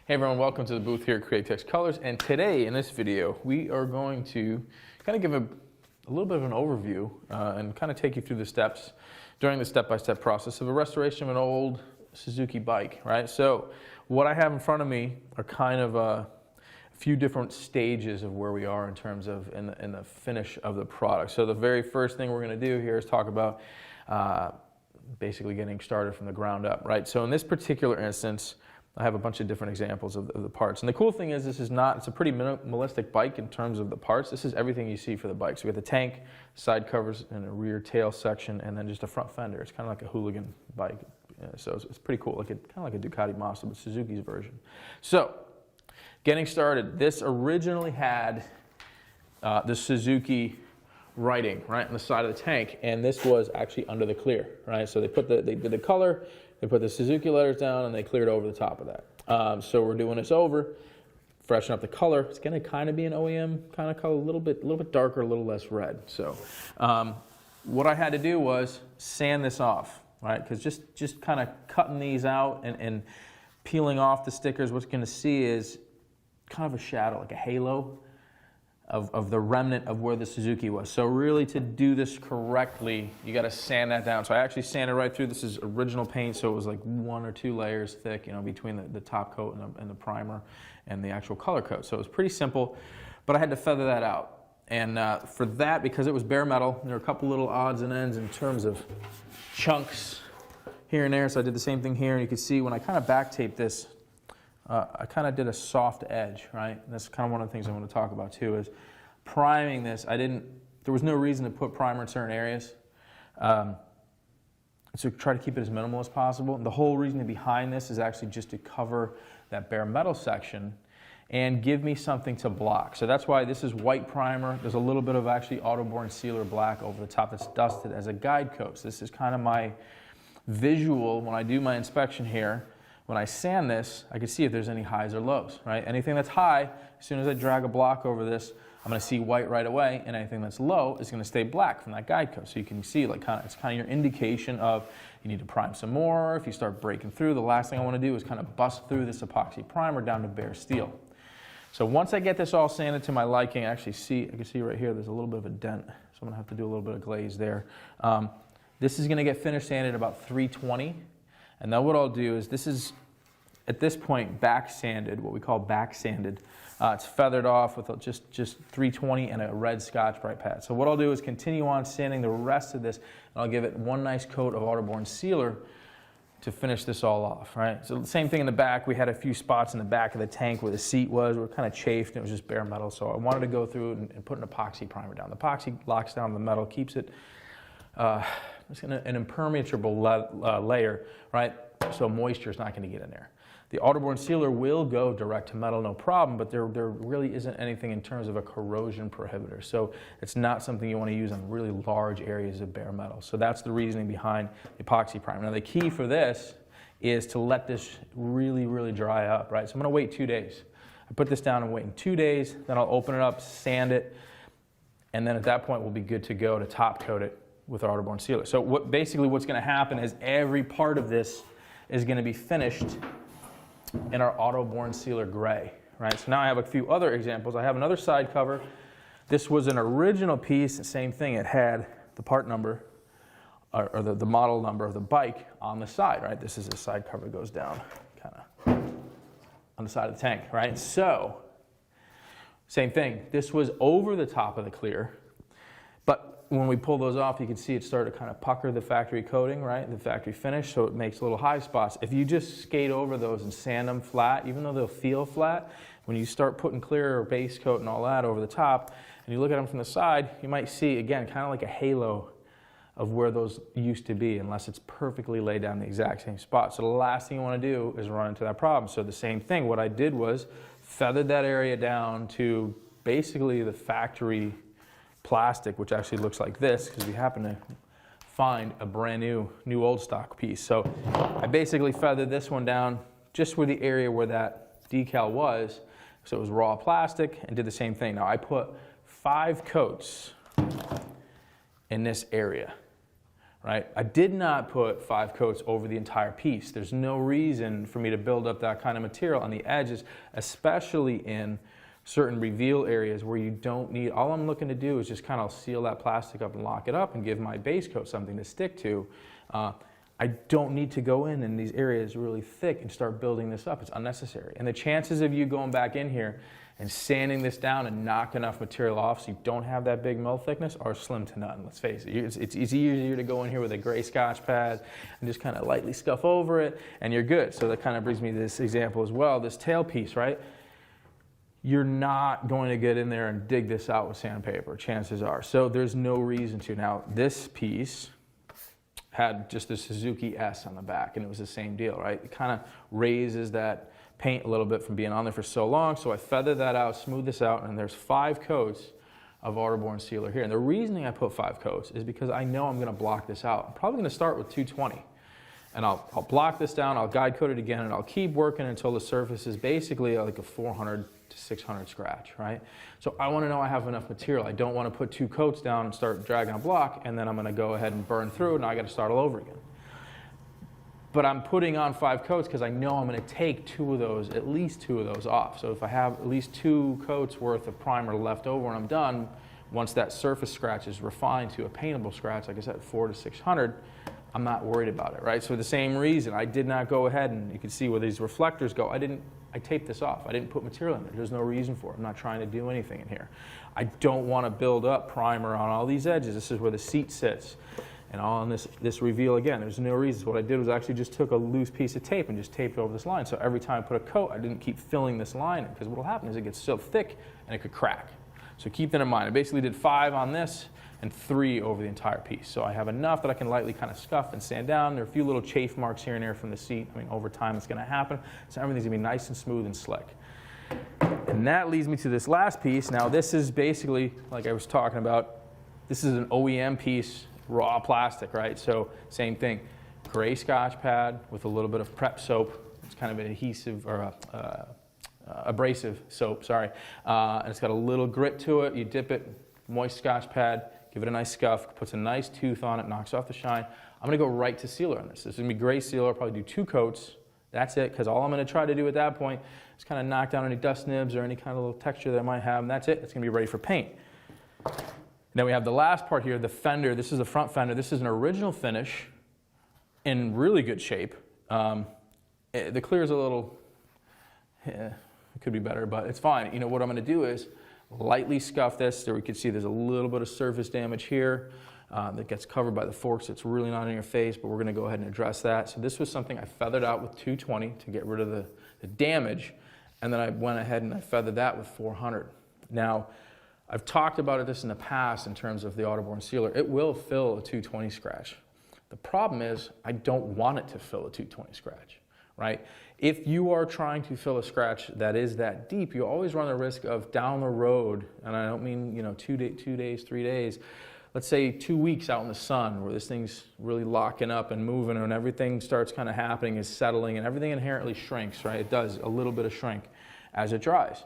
Hey everyone, welcome to the booth here at Createx Colors, and today in this video we are going to kind of give a little bit of an overview and kind of take you through the steps during the step-by-step process of a restoration of an old Suzuki bike, right? So what I have in front of me are kind of a few different stages of where we are in terms of in the finish of the product. So the very first thing we're going to do here is talk about basically getting started from the ground up, right? So in this particular instance, I have a bunch of different examples of the parts. And the cool thing is it's a pretty minimalistic bike in terms of the parts. This is everything you see for the bike. So we have the tank, side covers, and a rear tail section, and then just a front fender. It's kind of like a hooligan bike. So it's pretty cool, kind of like a Ducati Mazda, but Suzuki's version. So getting started, this originally had the Suzuki writing right on the side of the tank, and this was actually under the clear, right? So they did the color, they put the Suzuki letters down, and they cleared over the top of that. So we're doing this over, freshen up the color. It's going to kind of be an OEM kind of color, a little bit darker, a little less red. So what I had to do was sand this off, right? Because just kind of cutting these out and peeling off the stickers, what you're going to see is kind of a shadow, like a halo of the remnant of where the Suzuki was. So really, to do this correctly, you got to sand that down. So I actually sanded right through. This is original paint, so it was like 1 or 2 layers thick, between the top coat and the primer and the actual color coat. So it was pretty simple, but I had to feather that out. And for that, because it was bare metal, there were a couple little odds and ends in terms of chunks here and there. So I did the same thing here, and you can see when I kind of back taped this, I kind of did a soft edge, right? And that's kind of one of the things I want to talk about too, is priming this. There was no reason to put primer in certain areas. So try to keep it as minimal as possible. And the whole reason behind this is actually just to cover that bare metal section and give me something to block. So that's why this is white primer. There's a little bit of actually Automotive sealer black over the top that's dusted as a guide coat. So this is kind of my visual when I do my inspection here. When I sand this, I can see if there's any highs or lows, right? Anything that's high, as soon as I drag a block over this, I'm going to see white right away, and anything that's low is going to stay black from that guide coat. So you can see, it's kind of your indication of you need to prime some more. If you start breaking through, the last thing I want to do is kind of bust through this epoxy primer down to bare steel. So once I get this all sanded to my liking, I can see right here, there's a little bit of a dent, so I'm going to have to do a little bit of glaze there. This is going to get finished sanded at about 320. And then what I'll do is, this is, at this point, back sanded, what we call back sanded. It's feathered off with just 320 and a red Scotch-Brite pad. So what I'll do is continue on sanding the rest of this, and I'll give it one nice coat of Automotive sealer to finish this all off, right? So the same thing in the back. We had a few spots in the back of the tank where the seat was. We were kind of chafed, and it was just bare metal. So I wanted to go through and put an epoxy primer down. The epoxy locks down the metal, keeps it it's an impermeable layer, right? So moisture is not going to get in there. The Automotive sealer will go direct to metal, no problem, but there really isn't anything in terms of a corrosion prohibitor. So it's not something you want to use on really large areas of bare metal. So that's the reasoning behind the epoxy primer. Now the key for this is to let this really, really dry up, right? So I'm going to wait 2 days. I put this down and wait in 2 days, then I'll open it up, sand it, and then at that point we'll be good to go to top coat it with our Automotive sealer. So basically what's going to happen is every part of this is going to be finished in our Automotive sealer gray, right? So now I have a few other examples. I have another side cover. This was an original piece, the same thing. It had the part number or the model number of the bike on the side, right? This is a side cover that goes down kind of on the side of the tank, right? So same thing. This was over the top of the clear, but when we pull those off, you can see it started to kind of pucker the factory coating, right? The factory finish, so it makes little high spots. If you just skate over those and sand them flat, even though they'll feel flat, when you start putting clear or base coat and all that over the top, and you look at them from the side, you might see, again, kind of like a halo of where those used to be, unless it's perfectly laid down in the exact same spot. So the last thing you want to do is run into that problem. So the same thing, what I did was feathered that area down to basically the factory plastic, which actually looks like this, because we happen to find a brand new old stock piece. So I basically feathered this one down just where the area where that decal was, so it was raw plastic, and did the same thing. Now I put 5 coats in this area, right? I did not put 5 coats over the entire piece. There's no reason for me to build up that kind of material on the edges, especially in certain reveal areas where you don't need, all I'm looking to do is just kind of seal that plastic up and lock it up and give my base coat something to stick to. I don't need to go in these areas really thick and start building this up. It's unnecessary. And the chances of you going back in here and sanding this down and knock enough material off so you don't have that big mill thickness are slim to none, let's face it. It's easier to go in here with a gray Scotch pad and just kind of lightly scuff over it and you're good. So that kind of brings me to this example as well, this tail piece, right? You're not going to get in there and dig this out with sandpaper, chances are. So there's no reason to. Now this piece had just a Suzuki S on the back and it was the same deal, right? It kind of raises that paint a little bit from being on there for so long. So I feathered that out, smoothed this out, and there's 5 coats of waterborne sealer here. And the reason I put 5 coats is because I know I'm gonna block this out. I'm probably gonna start with 220. And I'll block this down, I'll guide coat it again, and I'll keep working until the surface is basically like a 400 to 600 scratch, right? So I wanna know I have enough material. I don't wanna put 2 coats down and start dragging a block, and then I'm gonna go ahead and burn through, and I gotta start all over again. But I'm putting on 5 coats because I know I'm going to take 2 of those, at least 2 of those off. So if I have at least 2 coats worth of primer left over when I'm done, once that surface scratch is refined to a paintable scratch, like I said, 400 to 600, I'm not worried about it, right? So for the same reason, I did not go ahead and you can see where these reflectors go. I taped this off. I didn't put material in there. There's no reason for it. I'm not trying to do anything in here. I don't want to build up primer on all these edges. This is where the seat sits. And all on this reveal again, there's no reason. So what I did was actually just took a loose piece of tape and just taped over this line. So every time I put a coat, I didn't keep filling this line because what will happen is it gets so thick and it could crack. So keep that in mind. I basically did 5 on this and 3 over the entire piece. So I have enough that I can lightly kind of scuff and sand down. There are a few little chafe marks here and there from the seat. I mean, over time it's going to happen. So everything's going to be nice and smooth and slick. And that leads me to this last piece. Now this is basically, like I was talking about, this is an OEM piece. Raw plastic, right? So same thing, gray Scotch pad with a little bit of prep soap. It's kind of an adhesive or abrasive soap, sorry. And it's got a little grit to it. You dip it, moist Scotch pad, give it a nice scuff, puts a nice tooth on it, knocks off the shine. I'm gonna go right to sealer on this. This is gonna be gray sealer. I'll probably do 2 coats. That's it, because all I'm gonna try to do at that point is kind of knock down any dust nibs or any kind of little texture that I might have, and that's it. It's gonna be ready for paint. Then we have the last part here, the fender. This is the front fender. This is an original finish in really good shape. The clear is a little, it could be better, but it's fine. You know, what I'm going to do is lightly scuff this. There we can see there's a little bit of surface damage here that gets covered by the forks. It's really not in your face, but we're going to go ahead and address that. So this was something I feathered out with 220 to get rid of the damage, and then I went ahead and I feathered that with 400. Now, I've talked about this in the past in terms of the Autoborne sealer. It will fill a 220 scratch. The problem is I don't want it to fill a 220 scratch, right? If you are trying to fill a scratch that is that deep, you always run the risk of down the road, and I don't mean 2 days, 3 days, let's say 2 weeks out in the sun where this thing's really locking up and moving and everything starts kind of happening, is settling, and everything inherently shrinks, right? It does a little bit of shrink as it dries.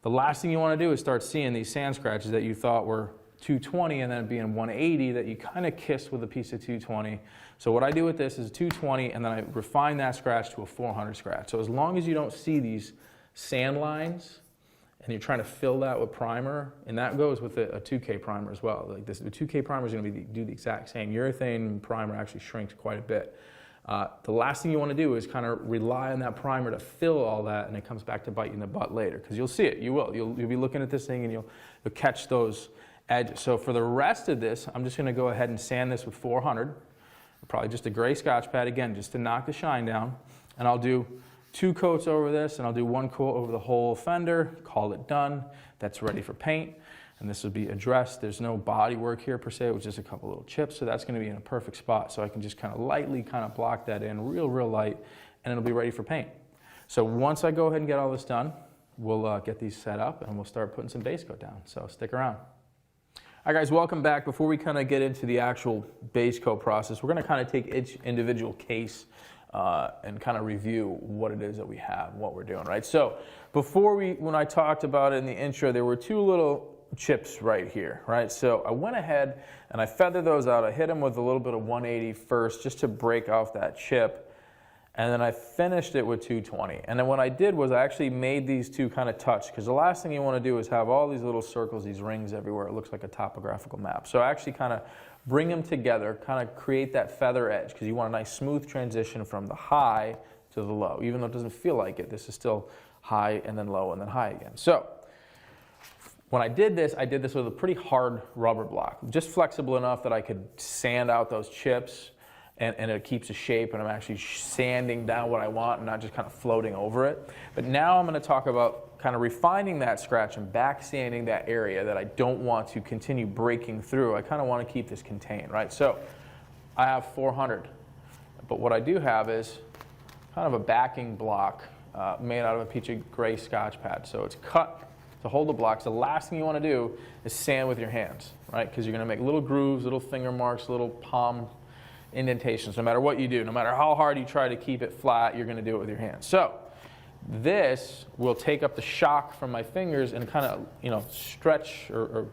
The last thing you want to do is start seeing these sand scratches that you thought were 220 and then being 180 that you kind of kissed with a piece of 220. So what I do with this is 220 and then I refine that scratch to a 400 scratch. So as long as you don't see these sand lines and you're trying to fill that with primer, and that goes with a 2K primer as well. Like this, the 2K primer is going to do the exact same. Urethane primer actually shrinks quite a bit. The last thing you want to do is kind of rely on that primer to fill all that, and it comes back to bite you in the butt later, because you'll see it. You will. You'll be looking at this thing, and you'll catch those edges. So for the rest of this, I'm just going to go ahead and sand this with 400, probably just a gray Scotch pad, again, just to knock the shine down. And I'll do 2 coats over this, and I'll do 1 coat over the whole fender, call it done. That's ready for paint. And this will be addressed. There's no body work here per se, it was just a couple little chips, so that's going to be in a perfect spot. So I can just kind of lightly kind of block that in, real light, and it'll be ready for paint. So once I go ahead and get all this done, we'll get these set up and we'll start putting some base coat down. So stick around. All right, guys, welcome back. Before we kind of get into the actual base coat process, we're going to kind of take each individual case and kind of review what it is that we have, what we're doing, right? So before when I talked about it in the intro, there were 2 little chips right here, right? So I went ahead and I feathered those out. I hit them with a little bit of 180 first just to break off that chip. And then I finished it with 220. And then what I did was I actually made these two kind of touch, because the last thing you want to do is have all these little circles, these rings everywhere. It looks like a topographical map. So I actually kind of bring them together, kind of create that feather edge, because you want a nice smooth transition from the high to the low. Even though it doesn't feel like it, this is still high and then low and then high again. So when I did this with a pretty hard rubber block, just flexible enough that I could sand out those chips, and it keeps a shape, and I'm actually sanding down what I want and not just kind of floating over it. But now I'm going to talk about kind of refining that scratch and back sanding that area that I don't want to continue breaking through. I kind of want to keep this contained, right? So I have 400, but what I do have is kind of a backing block made out of a piece of gray Scotch pad. So it's cut to hold the blocks. The last thing you want to do is sand with your hands, right? Because you're going to make little grooves, little finger marks, little palm indentations. No matter what you do, no matter how hard you try to keep it flat, you're going to do it with your hands. So this will take up the shock from my fingers and kind of, you know, stretch or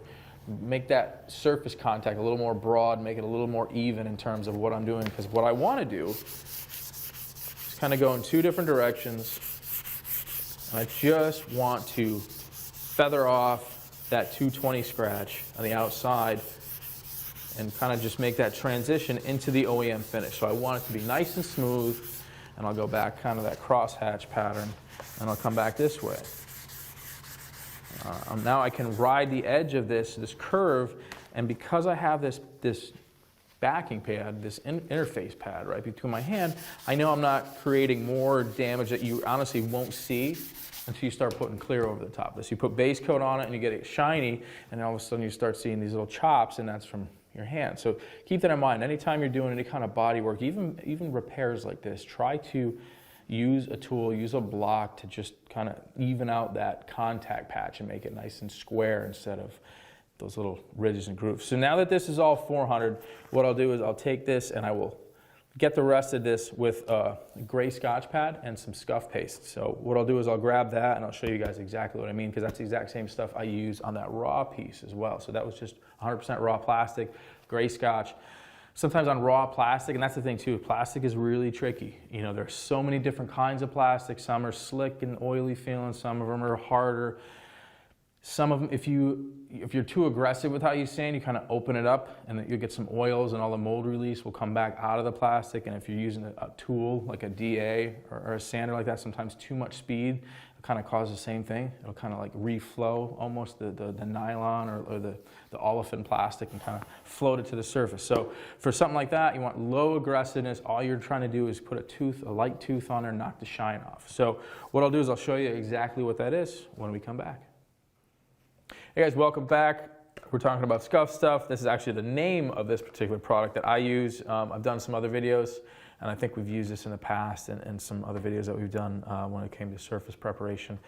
make that surface contact a little more broad, make it a little more even in terms of what I'm doing. Because what I want to do is kind of go in two different directions. And I just want to feather off that 220 scratch on the outside and kind of just make that transition into the OEM finish. So I want it to be nice and smooth, and I'll go back kind of that crosshatch pattern, and I'll come back this way. Now I can ride the edge of this curve, and because I have this backing pad, this interface pad right between my hand, I know I'm not creating more damage that you honestly won't see until you start putting clear over the top of this. You put base coat on it and you get it shiny, and all of a sudden you start seeing these little chops, and that's from your hand. So keep that in mind. Anytime you're doing any kind of body work, even repairs like this, try to use a tool, use a block to just kind of even out that contact patch and make it nice and square instead of those little ridges and grooves. So now that this is all 400, what I'll do is I'll take this and I will get the rest of this with a gray Scotch pad and some scuff paste. So what I'll do is I'll grab that and I'll show you guys exactly what I mean, because that's the exact same stuff I use on that raw piece as well. So that was just 100% raw plastic, gray Scotch. Sometimes on raw plastic, and that's the thing too, plastic is really tricky. You know, there's so many different kinds of plastic. Some are slick and oily feeling, some of them are harder. Some of them, if you're too aggressive with how you sand, you kind of open it up and you'll get some oils and all the mold release will come back out of the plastic. And if you're using a tool like a DA or a sander like that, sometimes too much speed kind of causes the same thing. It'll kind of like reflow almost the nylon or the olefin plastic and kind of float it to the surface. So for something like that, you want low aggressiveness. All you're trying to do is put a light tooth on there and knock the shine off. So what I'll do is I'll show you exactly what that is when we come back. Hey guys, welcome back. We're talking about scuff stuff. This is actually the name of this particular product that I use. I've done some other videos, and I think we've used this in the past and some other videos that we've done when it came to surface preparation.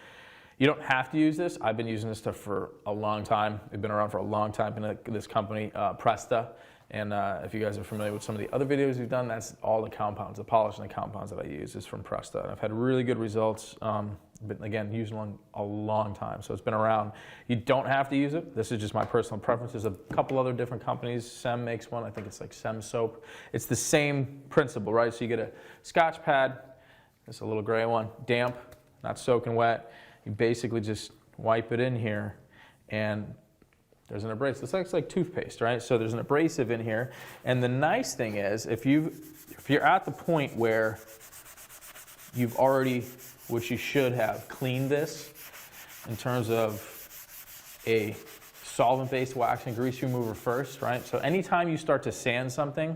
You don't have to use this. I've been using this stuff for a long time. We've been around for a long time in this company, Presta. And if you guys are familiar with some of the other videos we've done, that's all the compounds, the polish and the compounds that I use is from Presta. And I've had really good results. But again, using one a long time, so it's been around. You don't have to use it. This is just my personal preference. There's a couple other different companies. Sem makes one. I think it's like Sem soap. It's the same principle, right? So you get a Scotch pad. It's a little gray one, damp, not soaking wet. You basically just wipe it in here, and there's an abrasive. It's like toothpaste, right? So there's an abrasive in here, and the nice thing is, if you're at the point where you've already, which you should have, cleaned this in terms of a solvent-based wax and grease remover first, right? So anytime you start to sand something,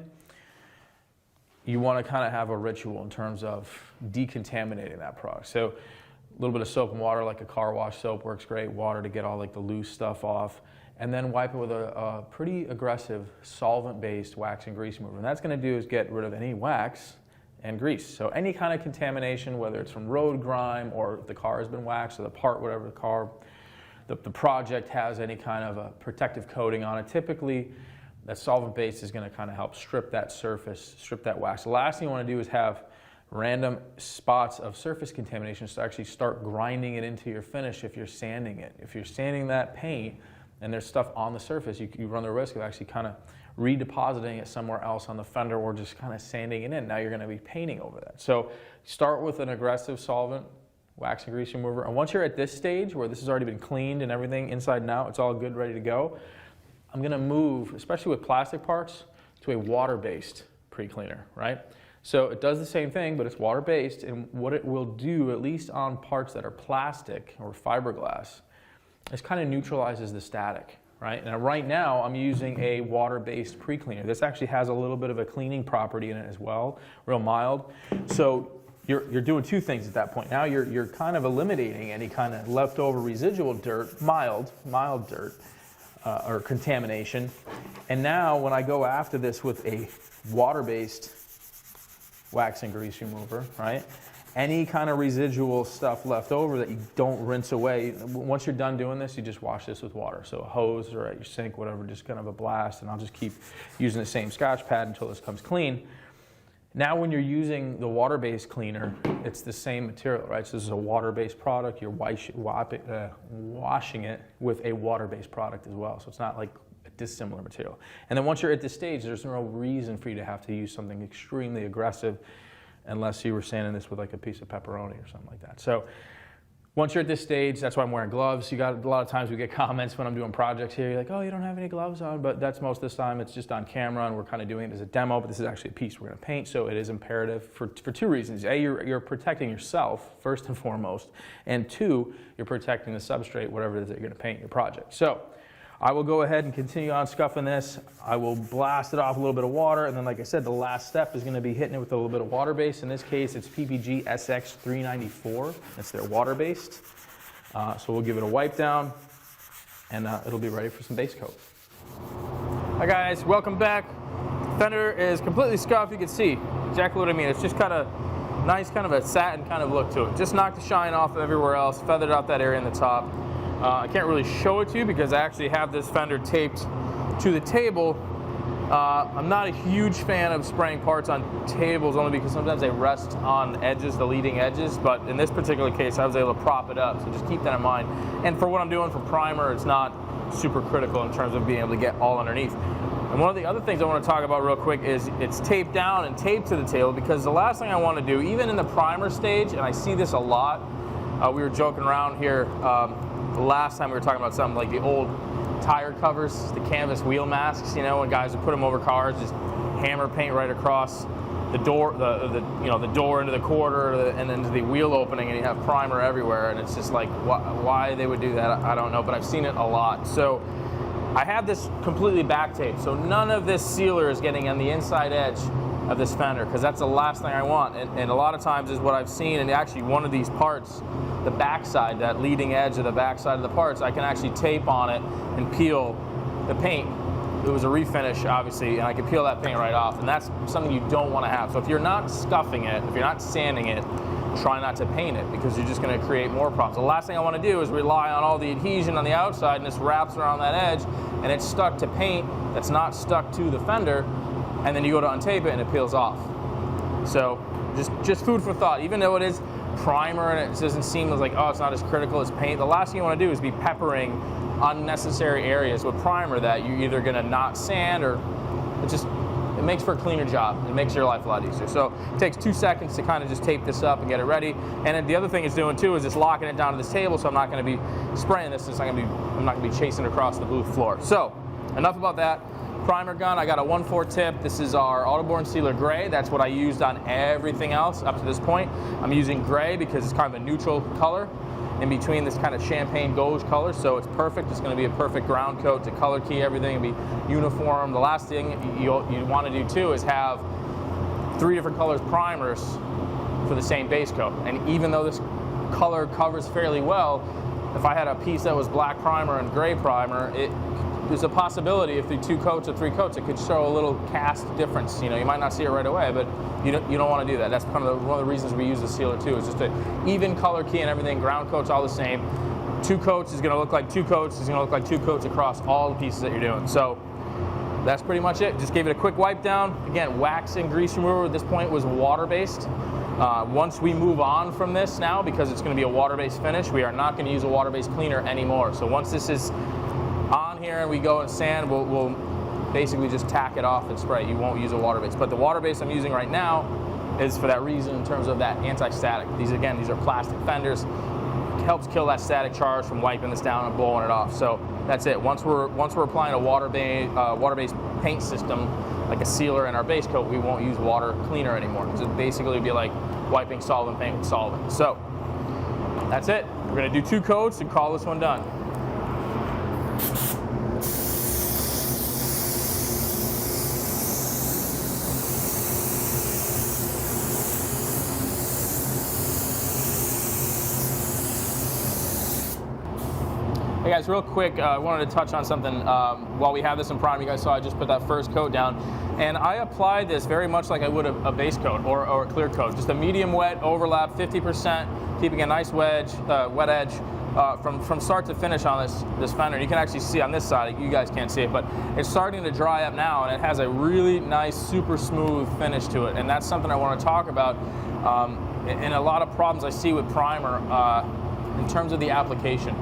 you want to kind of have a ritual in terms of decontaminating that product. So a little bit of soap and water, like a car wash soap, works great. Water to get all like the loose stuff off. And then wipe it with a pretty aggressive solvent-based wax and grease remover. And that's going to do is get rid of any wax and grease. So any kind of contamination, whether it's from road grime or if the car has been waxed or the part, whatever the project has any kind of a protective coating on it, typically that solvent base is going to kind of help strip that surface, strip that wax. The last thing you want to do is have random spots of surface contamination to actually start grinding it into your finish if you're sanding it. If you're sanding that paint and there's stuff on the surface, you run the risk of actually kind of redepositing it somewhere else on the fender or just kind of sanding it in. Now you're going to be painting over that. So start with an aggressive solvent, wax and grease remover, and once you're at this stage where this has already been cleaned and everything inside and out, it's all good, ready to go, I'm going to move, especially with plastic parts, to a water-based pre-cleaner, right? So it does the same thing, but it's water-based, and what it will do, at least on parts that are plastic or fiberglass, is kind of neutralizes the static, right? Now right now I'm using a water-based pre-cleaner. This actually has a little bit of a cleaning property in it as well, real mild. So you're doing two things at that point. Now you're kind of eliminating any kind of leftover residual dirt, mild dirt, or contamination. And now when I go after this with a water-based wax and grease remover, right? Any kind of residual stuff left over that you don't rinse away, once you're done doing this, you just wash this with water. So a hose or at your sink, whatever, just kind of a blast, and I'll just keep using the same Scotch pad until this comes clean. Now when you're using the water-based cleaner, it's the same material, right? So this is a water-based product. You're washing it with a water-based product as well. So it's not like a dissimilar material. And then once you're at this stage, there's no reason for you to have to use something extremely aggressive unless you were sanding this with like a piece of pepperoni or something like that. So once you're at this stage, that's why I'm wearing gloves. You got a lot of times we get comments when I'm doing projects here, you're like, oh, you don't have any gloves on, but that's most of the time. It's just on camera and we're kind of doing it as a demo, but this is actually a piece we're gonna paint, so it is imperative for two reasons. A, you're protecting yourself first and foremost, and two, you're protecting the substrate, whatever it is that you're gonna paint your project. So I will go ahead and continue on scuffing this. I will blast it off a little bit of water, and then like I said, the last step is going to be hitting it with a little bit of water base. In this case, it's PPG SX 394. That's their water based. So we'll give it a wipe down, and it'll be ready for some base coat. Hi guys, welcome back. Fender is completely scuffed. You can see exactly what I mean. It's just kind of nice, kind of a satin kind of look to it. Just knocked the shine off of everywhere else, feathered out that area in the top. I can't really show it to you because I actually have this fender taped to the table. I'm not a huge fan of spraying parts on tables only because sometimes they rest on edges, the leading edges, but in this particular case I was able to prop it up, so just keep that in mind. And for what I'm doing for primer, it's not super critical in terms of being able to get all underneath. And one of the other things I want to talk about real quick is it's taped down and taped to the table, because the last thing I want to do, even in the primer stage, and I see this a lot, we were joking around here the last time we were talking about something like the old tire covers, the canvas wheel masks, you know, when guys would put them over cars, just hammer paint right across the door, the door into the quarter and into the wheel opening, and you have primer everywhere, and it's just like why they would do that, I don't know, but I've seen it a lot. So I have this completely back taped, so none of this sealer is getting on the inside edge of this fender, because that's the last thing I want. And a lot of times is what I've seen, and actually one of these parts, the backside, that leading edge of the backside of the parts, I can actually tape on it and peel the paint. It was a refinish, obviously, and I can peel that paint right off, and that's something you don't want to have. So if you're not scuffing it, if you're not sanding it, try not to paint it, because you're just going to create more problems. The last thing I want to do is rely on all the adhesion on the outside, and this wraps around that edge, and it's stuck to paint that's not stuck to the fender, and then you go to untape it and it peels off. So just food for thought. Even though it is primer and it doesn't seem like, oh, it's not as critical as paint, the last thing you want to do is be peppering unnecessary areas with primer that you're either going to not sand, or it makes for a cleaner job. It makes your life a lot easier. So it takes 2 seconds to kind of just tape this up and get it ready. And then the other thing it's doing too is just locking it down to this table, so I'm not going to be spraying this. I'm not going to be chasing across the booth floor. So enough about that. Primer gun, I got a 1/4 tip. This is our Autoborn Sealer Gray. That's what I used on everything else up to this point. I'm using gray because it's kind of a neutral color in between this kind of champagne gauge color, so it's perfect. It's going to be a perfect ground coat to color key everything and be uniform. The last thing you want to do too is have 3 different colors primers for the same base coat. And even though this color covers fairly well, if I had a piece that was black primer and gray primer, there's a possibility if the 2 coats or 3 coats, it could show a little cast difference. You know, you might not see it right away, but you don't want to do that. That's kind of one of the reasons we use the sealer too, is just to even color key and everything. Ground coat's all the same. 2 coats is going to look like 2 coats. Is going to look like 2 coats across all the pieces that you're doing. So that's pretty much it. Just gave it a quick wipe down. Again, wax and grease remover at this point was water-based. Once we move on from this now, because it's going to be a water-based finish, we are not going to use a water-based cleaner anymore. So once this is on here and we go and sand, we'll basically just tack it off and spray. You won't use a water base. But the water base I'm using right now is for that reason in terms of that anti-static. These are plastic fenders. It helps kill that static charge from wiping this down and blowing it off. So that's it. Once we're applying a water-based paint system, like a sealer in our base coat, we won't use water cleaner anymore, because it basically would be like wiping solvent paint with solvent. So that's it. We're going to do 2 coats and call this one done. Hey guys, real quick, I wanted to touch on something. While we have this in prime, you guys saw I just put that first coat down, and I applied this very much like I would a base coat or a clear coat. Just a medium wet overlap, 50%, keeping a nice wet edge from start to finish on this fender. You can actually see on this side, you guys can't see it, but it's starting to dry up now, and it has a really nice, super smooth finish to it, and that's something I want to talk about. And a lot of problems I see with primer in terms of the application.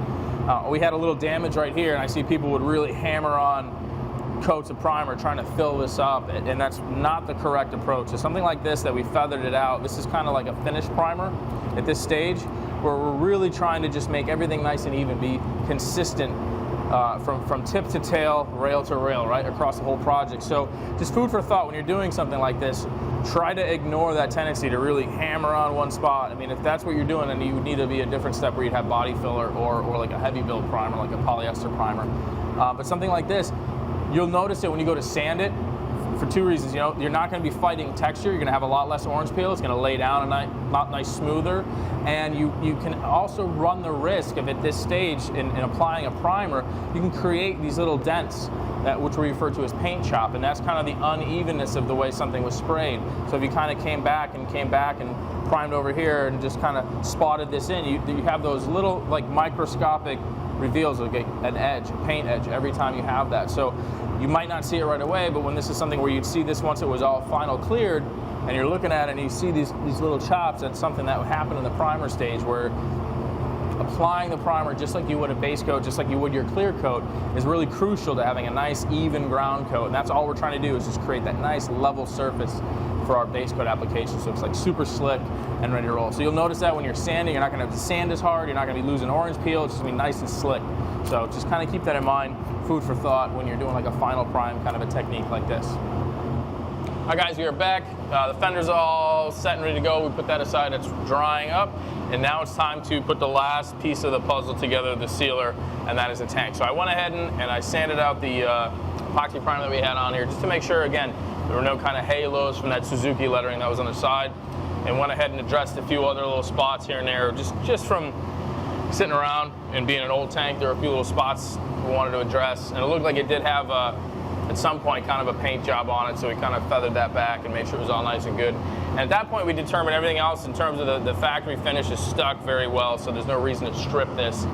We had a little damage right here, and I see people would really hammer on coats of primer trying to fill this up, and that's not the correct approach. So something like this that we feathered it out, this is kind of like a finished primer at this stage, where we're really trying to just make everything nice and even, be consistent from tip to tail, rail to rail, right, across the whole project. So just food for thought when you're doing something like this. Try to ignore that tendency to really hammer on one spot. I mean, if that's what you're doing, then you would need to be a different step where you'd have body filler or like a heavy build primer, like a polyester primer. But something like this, you'll notice it when you go to sand it for 2 reasons. You know, you're not going to be fighting texture. You're going to have a lot less orange peel. It's going to lay down a lot nice smoother. And you can also run the risk of, at this stage, in applying a primer, you can create these little dents, which we refer to as paint chop, and that's kind of the unevenness of the way something was sprayed. So if you kind of came back and primed over here and just kind of spotted this in, you have those little like microscopic reveals of an edge, a paint edge, every time you have that. So you might not see it right away, but when this is something where you'd see this once it was all final cleared, and you're looking at it and you see these little chops, that's something that would happen in the primer stage, where applying the primer just like you would a base coat, just like you would your clear coat, is really crucial to having a nice even ground coat. And that's all we're trying to do, is just create that nice level surface for our base coat application, so it's like super slick and ready to roll. So you'll notice that when you're sanding, you're not going to have to sand as hard, you're not going to be losing orange peel, it's just going to be nice and slick. So just kind of keep that in mind, food for thought, when you're doing like a final prime kind of a technique like this. All right guys, we are back. The fender's all set and ready to go. We put that aside, it's drying up. And now it's time to put the last piece of the puzzle together, the sealer, and that is the tank. So I went ahead and I sanded out the epoxy primer that we had on here, just to make sure, again, there were no kind of halos from that Suzuki lettering that was on the side. And went ahead and addressed a few other little spots here and there, just from sitting around and being an old tank. There were a few little spots we wanted to address. And it looked like it did have at some point kind of a paint job on it, so we kind of feathered that back and made sure it was all nice and good. And at that point we determined everything else in terms of the factory finish is stuck very well, so there's no reason to strip this,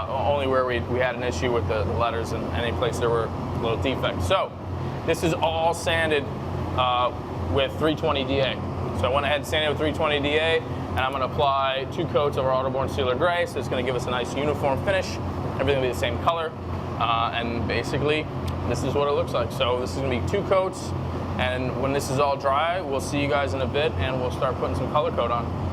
only where we had an issue with the letters and any place there were little defects. So this is all sanded with 320 DA. So I went ahead and sanded with 320 DA, and I'm going to apply 2 coats of our Autoborn Sealer Gray, so it's going to give us a nice uniform finish. Everything will be the same color, and basically this is what it looks like. So this is going to be 2 coats, and when this is all dry, we'll see you guys in a bit, and we'll start putting some color coat on.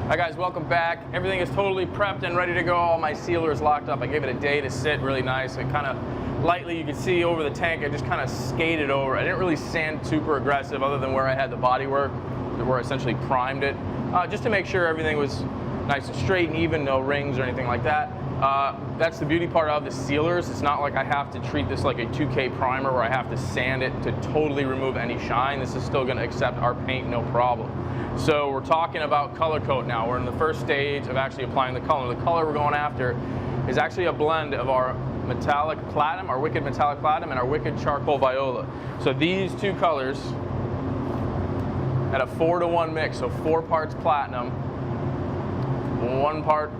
Hi guys, welcome back. Everything is totally prepped and ready to go. All my sealer is locked up. I gave it a day to sit really nice. It kind of lightly, you can see over the tank, I just kind of skated over. I didn't really sand super aggressive other than where I had the body work, where I essentially primed it, just to make sure everything was nice and straight and even, no rings or anything like that. That's the beauty part of the sealers. It's not like I have to treat this like a 2K primer where I have to sand it to totally remove any shine. This is still going to accept our paint, no problem. So we're talking about color coat now. We're in the first stage of actually applying the color. The color we're going after is actually a blend of our metallic platinum, our wicked metallic platinum, and our wicked charcoal viola. So these 2 colors at a 4-to-1 mix, so 4 parts platinum, 1 part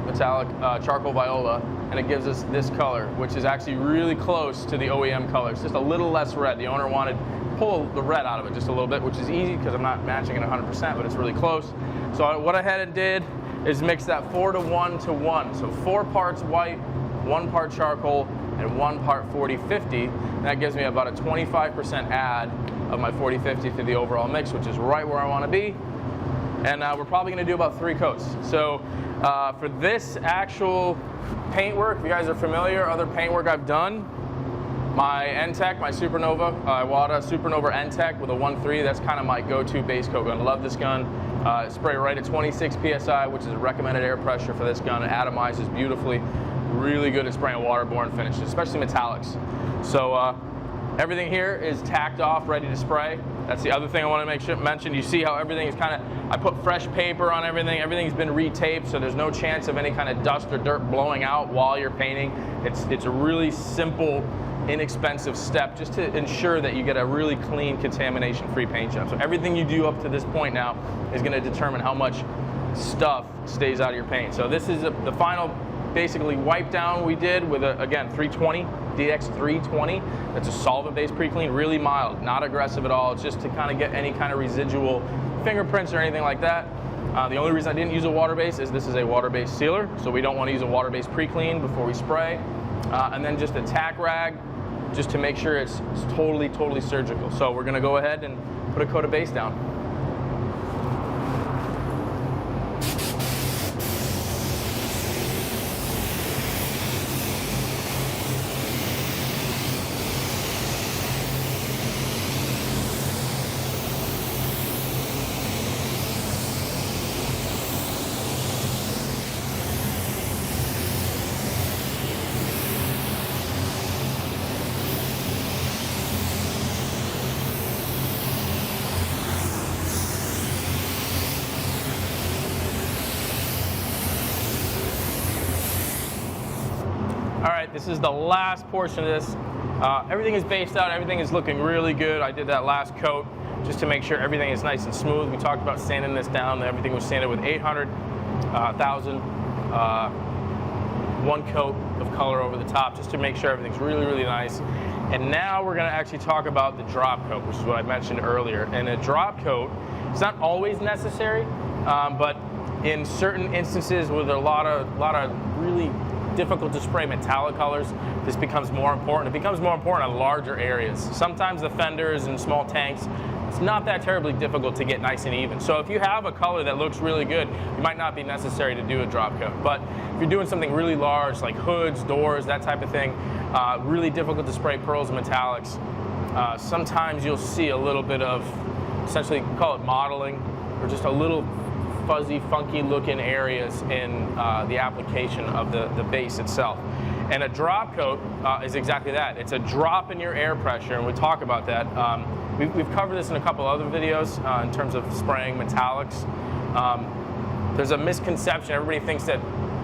metallic charcoal viola, and it gives us this color, which is actually really close to the OEM colors, just a little less red. The owner wanted to pull the red out of it just a little bit, which is easy because I'm not matching it 100%, but it's really close. So what I had and did is mix that 4-to-1 to 1. So 4 parts white, 1 part charcoal, and 1 part 40-50. And that gives me about a 25% add of my 40-50 to the overall mix, which is right where I want to be. And we're probably going to do about 3 coats. So for this actual paintwork, if you guys are familiar, other paintwork I've done, my N-Tech, my Supernova, Iwata Supernova N-Tech with a 1.3, that's kind of my go-to base coat gun. Love this gun. Spray right at 26 PSI, which is a recommended air pressure for this gun. It atomizes beautifully. Really good at spraying waterborne finishes, especially metallics. So everything here is tacked off, ready to spray. That's the other thing I want to mention. You see how everything is kind of, I put fresh paper on everything. Everything's been retaped, so there's no chance of any kind of dust or dirt blowing out while you're painting. It's a really simple, inexpensive step just to ensure that you get a really clean, contamination-free paint job. So everything you do up to this point now is going to determine how much stuff stays out of your paint. So this is the final, basically, wipe down we did with, again, 320, DX 320. That's a solvent-based pre-clean, really mild, not aggressive at all. It's just to kind of get any kind of residual fingerprints or anything like that. The only reason I didn't use a water-based is this is a water-based sealer, so we don't want to use a water-based pre-clean before we spray. And then just a tack rag, just to make sure it's totally surgical. So we're gonna go ahead and put a coat of base down. All right, this is the last portion of this. Everything is based out, everything is looking really good. I did that last coat just to make sure everything is nice and smooth. We talked about sanding this down. Everything was sanded with 800, 1,000, 1 coat of color over the top just to make sure everything's really nice. And now we're gonna actually talk about the drop coat, which is what I mentioned earlier. And a drop coat, it's not always necessary, but in certain instances with a lot of really difficult to spray metallic colors, this becomes more important. It becomes more important on larger areas. Sometimes the fenders and small tanks, it's not that terribly difficult to get nice and even. So if you have a color that looks really good, it might not be necessary to do a drop coat. But if you're doing something really large, like hoods, doors, that type of thing, really difficult to spray pearls and metallics, sometimes you'll see a little bit of, essentially call it modeling, or just a little fuzzy, funky looking areas in the application of the base itself. And a drop coat is exactly that. It's a drop in your air pressure, and we'll talk about that. We've covered this in a couple other videos in terms of spraying metallics. There's a misconception. Everybody thinks that,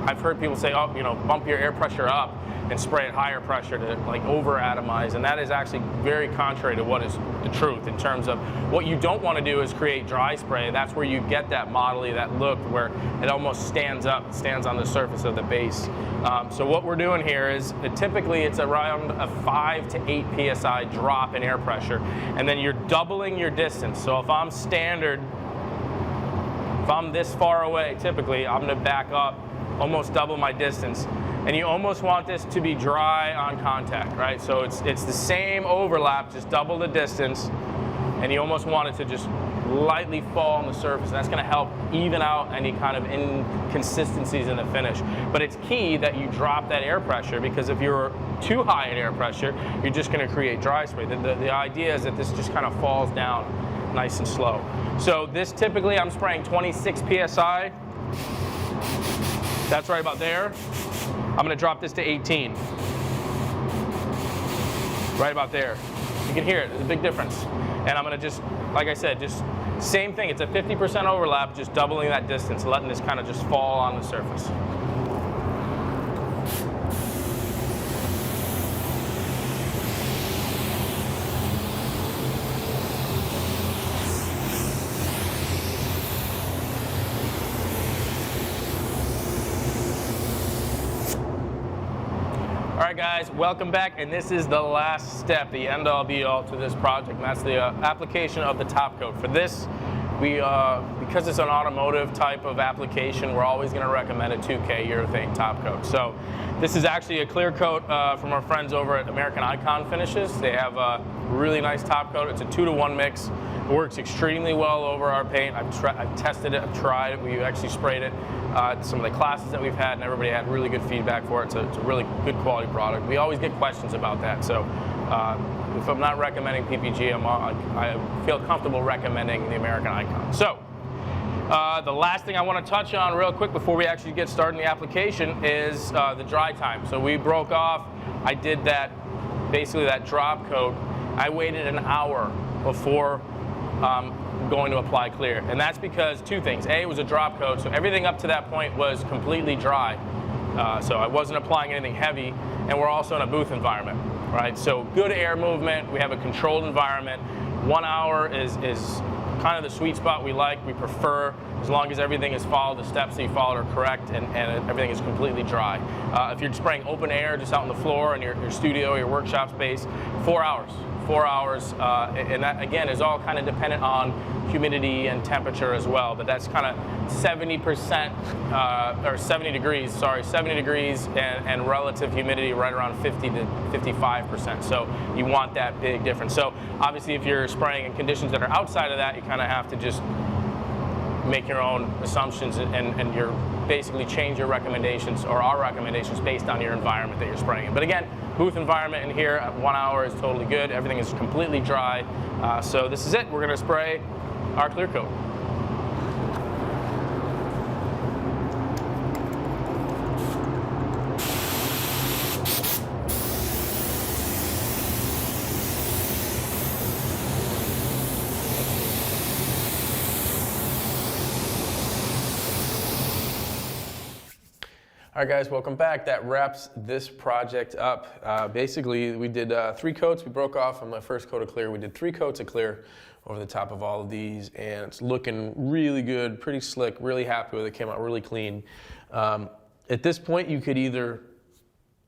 I've heard people say, oh, you know, bump your air pressure up and spray at higher pressure to like over atomize, and that is actually very contrary to what is the truth in terms of what you don't want to do is create dry spray. That's where you get that modelly, that look where it almost stands up, stands on the surface of the base. So what we're doing here is typically it's around a 5 to 8 psi drop in air pressure, and then you're doubling your distance. So if I'm standard, if I'm this far away, typically I'm going to back up, almost double my distance. And you almost want this to be dry on contact, right? So it's the same overlap, just double the distance, and you almost want it to just lightly fall on the surface. And that's gonna help even out any kind of inconsistencies in the finish. But it's key that you drop that air pressure, because if you're too high in air pressure, you're just gonna create dry spray. The idea is that this just kind of falls down nice and slow. So this typically, I'm spraying 26 PSI. That's right about there. I'm gonna drop this to 18. Right about there. You can hear it, there's a big difference. And I'm gonna just, like I said, just same thing. It's a 50% overlap, just doubling that distance, letting this kind of just fall on the surface. guys, welcome back, and this is the last step, the end-all be-all to this project, and that's the application of the top coat. For this, because it's an automotive type of application, we're always going to recommend a 2K urethane top coat. So this is actually a clear coat from our friends over at American Icon Finishes. They have a really nice top coat. It's a 2-to-1 mix. It works extremely well over our paint. I've tested it, I've tried it. We actually sprayed it at some of the classes that we've had, and everybody had really good feedback for it. So it's a really good quality product. We always get questions about that. So if I'm not recommending PPG, I feel comfortable recommending the American Icon. So the last thing I want to touch on real quick before we actually get started in the application is the dry time. So we broke off. I did that, basically that drop coat. I waited an hour before going to apply clear. And that's because two things. A, it was a drop coat, so everything up to that point was completely dry. So I wasn't applying anything heavy, and we're also in a booth environment, right? So good air movement, we have a controlled environment. 1 hour is kind of the sweet spot we like. We prefer, as long as everything is followed, the steps that you followed are correct, and everything is completely dry. If you're spraying open air just out on the floor in your studio, your workshop space, 4 hours. 4 hours, and that again is all kind of dependent on humidity and temperature as well, but that's kind of 70% or 70 degrees, sorry, 70 degrees and relative humidity right around 50 to 55%. So you want that big difference. So obviously if you're spraying in conditions that are outside of that, you kind of have to just make your own assumptions and you're basically change your recommendations or our recommendations based on your environment that you're spraying in. But again, booth environment in here at 1 hour is totally good. Everything is completely dry. So this is it. We're going to spray our clear coat. All right, guys, welcome back. That wraps this project up. Basically, we did 3 coats. We broke off on my first coat of clear. We did 3 coats of clear over the top of all of these, and it's looking really good, pretty slick, really happy with it. Came out really clean. At this point, you could either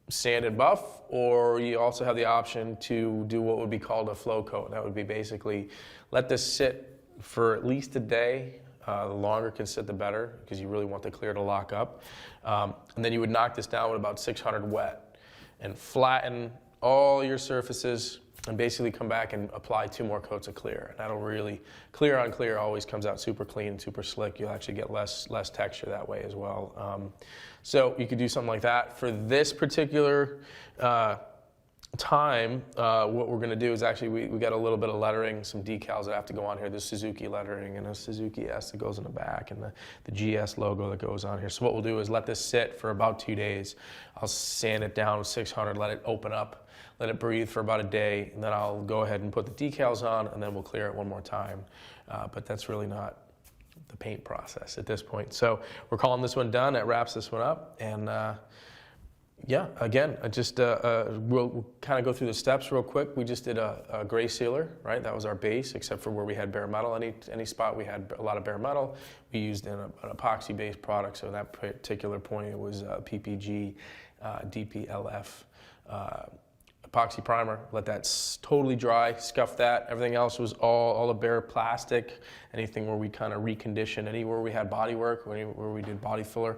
sand and buff, or you also have the option to do what would be called a flow coat. That would be basically let this sit for at least a day. The longer it can sit, the better, because you really want the clear to lock up. And then you would knock this down with about 600 wet and flatten all your surfaces and basically come back and apply 2 more coats of clear. And that'll really, clear on clear always comes out super clean, super slick. You'll actually get less texture that way as well. So you could do something like that. For this particular time, what we're going to do is actually we got a little bit of lettering, some decals that have to go on here. The Suzuki lettering and a Suzuki S that goes in the back, and the GS logo that goes on here. So what we'll do is let this sit for about 2 days. I'll sand it down with 600, let it open up, let it breathe for about a day, and then I'll go ahead and put the decals on, and then we'll clear it one more time. But that's really not the paint process at this point. So we're calling this one done. That wraps this one up, and yeah, again, we'll kind of go through the steps real quick. We just did a gray sealer, right? That was our base, except for where we had bare metal. Any spot we had a lot of bare metal, we used an epoxy-based product. So at that particular point, it was PPG DPLF epoxy primer. Let that totally dry, scuff that. Everything else was all the bare plastic. Anything where we kind of reconditioned, anywhere we had body work, where we did body filler,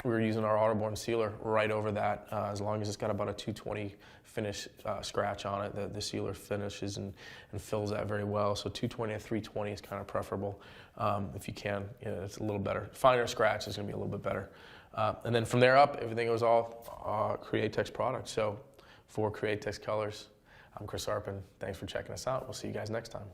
we were using our Autoborne sealer right over that. As long as it's got about a 220 finish scratch on it, the sealer finishes and fills that very well. So 220 to 320 is kind of preferable if you can. You know, it's a little better. Finer scratch is going to be a little bit better. And then from there up, everything was all Createx products. So for Createx Colors, I'm Chris Arpin. Thanks for checking us out. We'll see you guys next time.